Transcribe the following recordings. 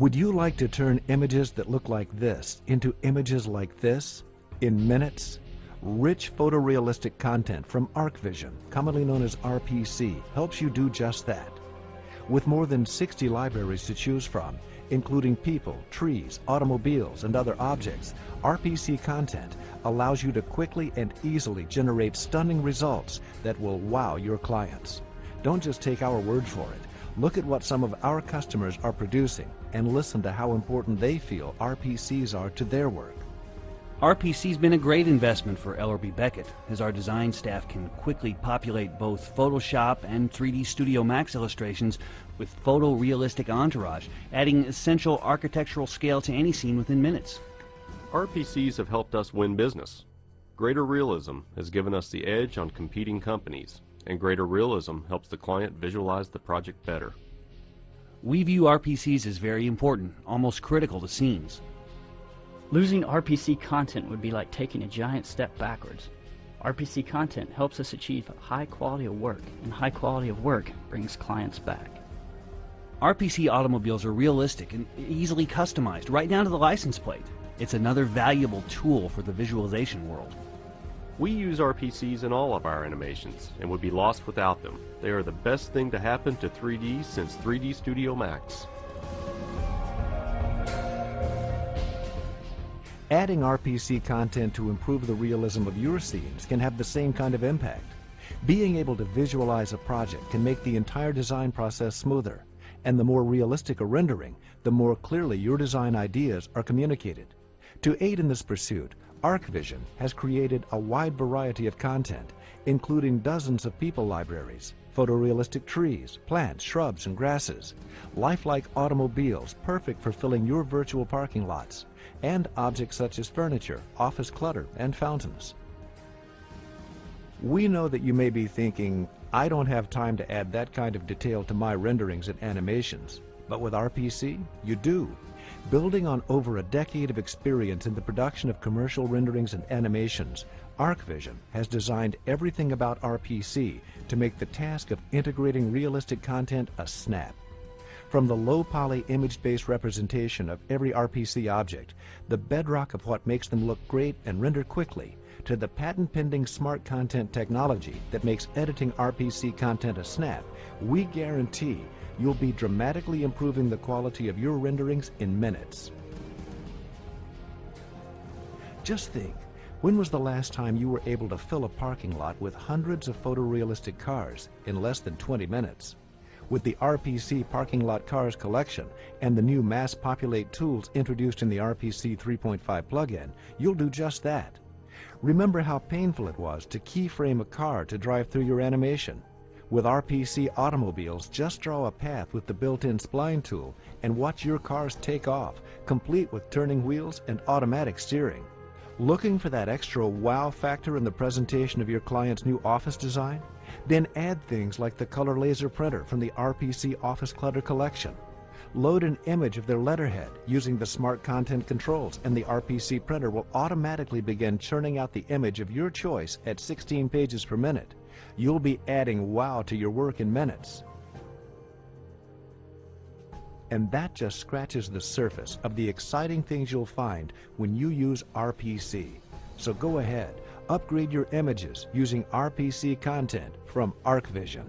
Would you like to turn images that look like this into images like this in minutes? Rich photorealistic content from ArchVision, commonly known as RPC, helps you do just that. With more than 60 libraries to choose from, including people, trees, automobiles, and other objects, RPC content allows you to quickly and easily generate stunning results that will wow your clients. Don't just take our word for it. Look at what some of our customers are producing and listen to how important they feel RPCs are to their work. RPC's been a great investment for Ellerby Beckett, as our design staff can quickly populate both Photoshop and 3D Studio Max illustrations with photorealistic entourage, adding essential architectural scale to any scene within minutes. RPCs have helped us win business. Greater realism has given us the edge on competing companies, and greater realism helps the client visualize the project better. We view RPCs as very important, almost critical to scenes. Losing RPC content would be like taking a giant step backwards. RPC content helps us achieve high quality of work, and high quality of work brings clients back. RPC automobiles are realistic and easily customized, right down to the license plate. It's another valuable tool for the visualization world. We use RPCs in all of our animations and would be lost without them. They are the best thing to happen to 3D since 3D Studio Max. Adding RPC content to improve the realism of your scenes can have the same kind of impact. Being able to visualize a project can make the entire design process smoother, and the more realistic a rendering, the more clearly your design ideas are communicated. To aid in this pursuit, ArchVision has created a wide variety of content, including dozens of people libraries, photorealistic trees, plants, shrubs, and grasses, lifelike automobiles perfect for filling your virtual parking lots, and objects such as furniture, office clutter, and fountains. We know that you may be thinking, I don't have time to add that kind of detail to my renderings and animations. But with RPC, you do. Building on over a decade of experience in the production of commercial renderings and animations, ArchVision has designed everything about RPC to make the task of integrating realistic content a snap. From the low-poly image-based representation of every RPC object, the bedrock of what makes them look great and render quickly, to the patent-pending smart content technology that makes editing RPC content a snap, we guarantee you'll be dramatically improving the quality of your renderings in minutes. Just think, when was the last time you were able to fill a parking lot with hundreds of photorealistic cars in less than 20 minutes? With the RPC Parking Lot Cars collection and the new Mass Populate tools introduced in the RPC 3.5 plugin, you'll do just that. Remember how painful it was to keyframe a car to drive through your animation? With RPC automobiles, just draw a path with the built-in spline tool and watch your cars take off, complete with turning wheels and automatic steering. Looking for that extra wow factor in the presentation of your client's new office design? Then add things like the color laser printer from the RPC Office Clutter collection. Load an image of their letterhead using the smart content controls, and the RPC printer will automatically begin churning out the image of your choice at 16 pages per minute. You'll be adding wow to your work in minutes. And that just scratches the surface of the exciting things you'll find when you use RPC. So go ahead, upgrade your images using RPC content from ArchVision.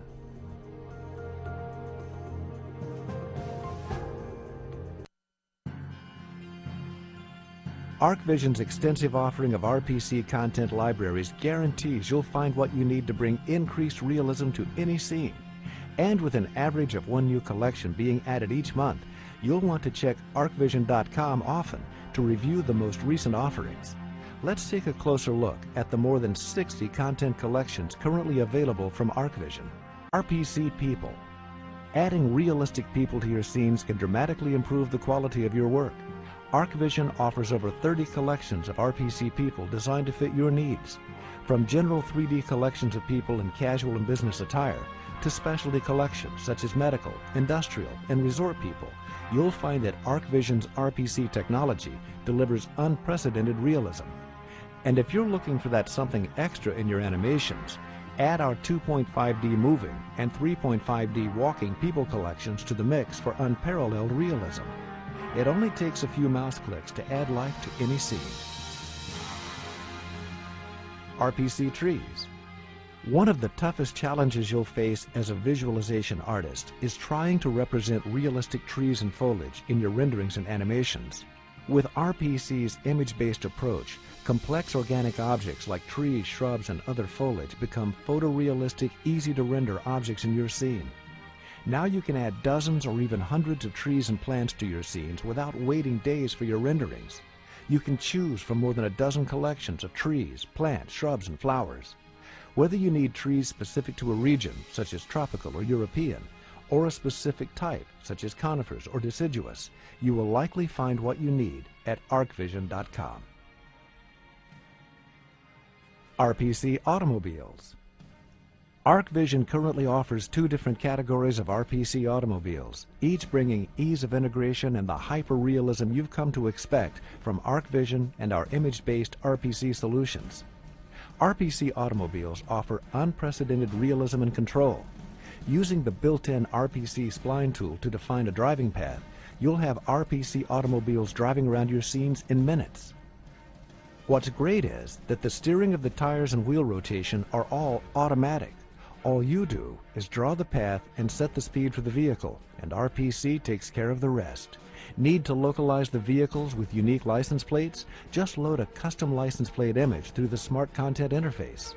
ArchVision's extensive offering of RPC content libraries guarantees you'll find what you need to bring increased realism to any scene. And with an average of one new collection being added each month, you'll want to check archvision.com often to review the most recent offerings. Let's take a closer look at the more than 60 content collections currently available from ArchVision. RPC People. Adding realistic people to your scenes can dramatically improve the quality of your work. ArchVision offers over 30 collections of RPC people designed to fit your needs. From general 3D collections of people in casual and business attire to specialty collections such as medical, industrial, and resort people, you'll find that ArchVision's RPC technology delivers unprecedented realism. And if you're looking for that something extra in your animations, add our 2.5D moving and 3.5D walking people collections to the mix for unparalleled realism. It only takes a few mouse clicks to add life to any scene. RPC trees. One of the toughest challenges you'll face as a visualization artist is trying to represent realistic trees and foliage in your renderings and animations. With RPC's image-based approach, complex organic objects like trees, shrubs, and other foliage become photorealistic, easy-to-render objects in your scene. Now you can add dozens or even hundreds of trees and plants to your scenes without waiting days for your renderings. You can choose from more than a dozen collections of trees, plants, shrubs, and flowers. Whether you need trees specific to a region, such as tropical or European, or a specific type, such as conifers or deciduous, you will likely find what you need at ArchVision.com. RPC automobiles. ArchVision currently offers two different categories of RPC automobiles, each bringing ease of integration and the hyper-realism you've come to expect from ArchVision and our image-based RPC solutions. RPC automobiles offer unprecedented realism and control. Using the built-in RPC spline tool to define a driving path, you'll have RPC automobiles driving around your scenes in minutes. What's great is that the steering of the tires and wheel rotation are all automatic. All you do is draw the path and set the speed for the vehicle, and RPC takes care of the rest. Need to localize the vehicles with unique license plates? Just load a custom license plate image through the Smart Content interface.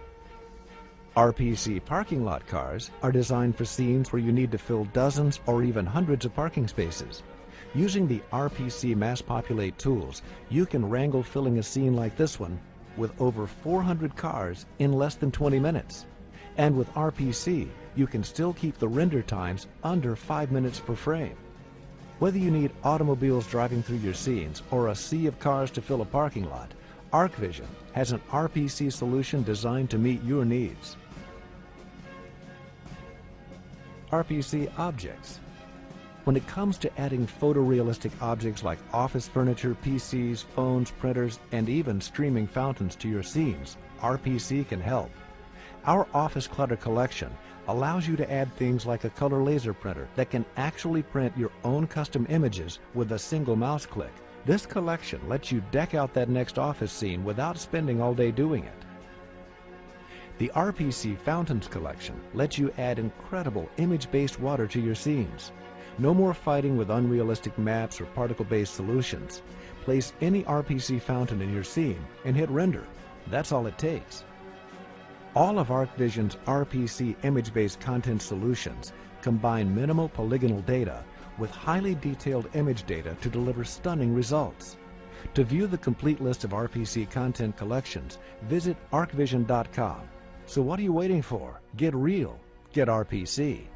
RPC parking lot cars are designed for scenes where you need to fill dozens or even hundreds of parking spaces. Using the RPC mass populate tools, you can wrangle filling a scene like this one with over 400 cars in less than 20 minutes. And with RPC, you can still keep the render times under 5 minutes per frame. Whether you need automobiles driving through your scenes or a sea of cars to fill a parking lot, ArchVision has an RPC solution designed to meet your needs. RPC objects. When it comes to adding photorealistic objects like office furniture, PCs, phones, printers, and even streaming fountains to your scenes, RPC can help. Our Office Clutter collection allows you to add things like a color laser printer that can actually print your own custom images with a single mouse click. This collection lets you deck out that next office scene without spending all day doing it. The RPC Fountains collection lets you add incredible image-based water to your scenes. No more fighting with unrealistic maps or particle-based solutions. Place any RPC fountain in your scene and hit render. That's all it takes. All of ArchVision's RPC image-based content solutions combine minimal polygonal data with highly detailed image data to deliver stunning results. To view the complete list of RPC content collections, visit ArchVision.com. So what are you waiting for? Get real. Get RPC.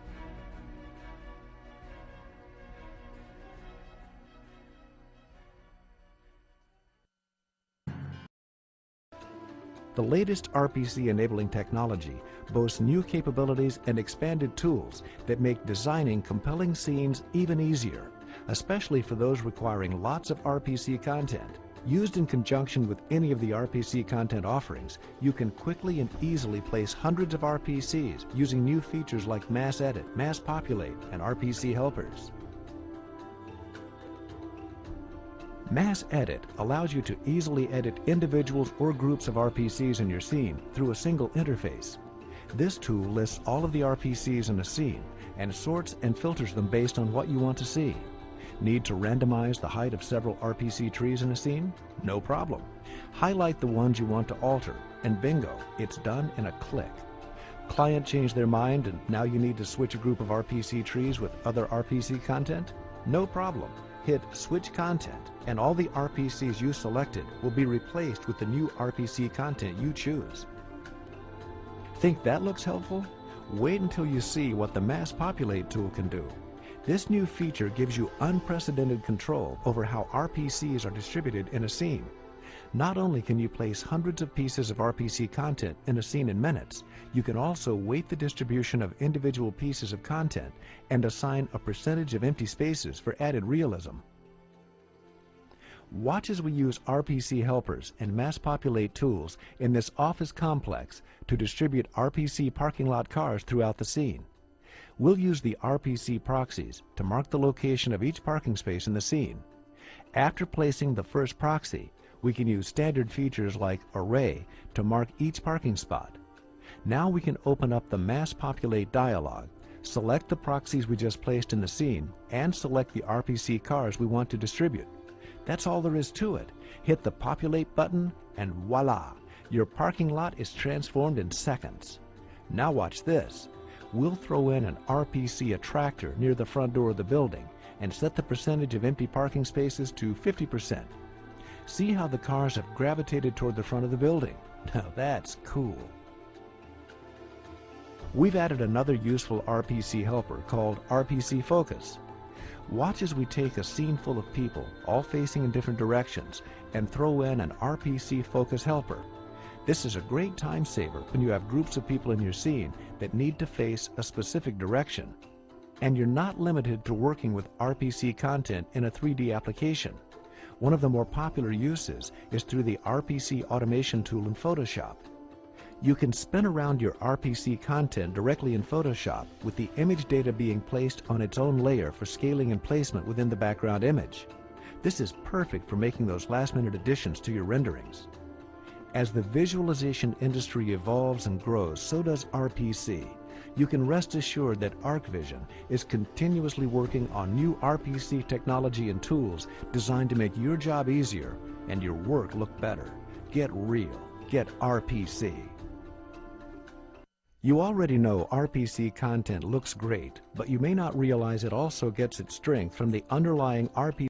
The latest RPC enabling technology boasts new capabilities and expanded tools that make designing compelling scenes even easier, especially for those requiring lots of RPC content. Used in conjunction with any of the RPC content offerings, you can quickly and easily place hundreds of RPCs using new features like Mass Edit, Mass Populate, and RPC helpers. Mass Edit allows you to easily edit individuals or groups of RPCs in your scene through a single interface. This tool lists all of the RPCs in a scene and sorts and filters them based on what you want to see. Need to randomize the height of several RPC trees in a scene? No problem. Highlight the ones you want to alter, and bingo, it's done in a click. Client changed their mind and now you need to switch a group of RPC trees with other RPC content? No problem. Hit Switch Content, and all the RPCs you selected will be replaced with the new RPC content you choose. Think that looks helpful? Wait until you see what the Mass Populate tool can do. This new feature gives you unprecedented control over how RPCs are distributed in a scene. Not only can you place hundreds of pieces of RPC content in a scene in minutes, you can also weight the distribution of individual pieces of content and assign a percentage of empty spaces for added realism. Watch as we use RPC helpers and Mass Populate tools in this office complex to distribute RPC parking lot cars throughout the scene. We'll use the RPC proxies to mark the location of each parking space in the scene. After placing the first proxy, we can use standard features like Array to mark each parking spot. Now we can open up the Mass Populate dialog, select the proxies we just placed in the scene, and select the RPC cars we want to distribute. That's all there is to it. Hit the Populate button and voila! Your parking lot is transformed in seconds. Now watch this. We'll throw in an RPC attractor near the front door of the building and set the percentage of empty parking spaces to 50%. See how the cars have gravitated toward the front of the building. Now that's cool. We've added another useful RPC helper called RPC Focus. Watch as we take a scene full of people, all facing in different directions, and throw in an RPC Focus helper. This is a great time saver when you have groups of people in your scene that need to face a specific direction. And you're not limited to working with RPC content in a 3D application. One of the more popular uses is through the RPC automation tool in Photoshop. You can spin around your RPC content directly in Photoshop with the image data being placed on its own layer for scaling and placement within the background image. This is perfect for making those last-minute additions to your renderings. As the visualization industry evolves and grows, so does RPC. You can rest assured that ArchVision is continuously working on new RPC technology and tools designed to make your job easier and your work look better. Get real. Get RPC. You already know RPC content looks great, but you may not realize it also gets its strength from the underlying RPC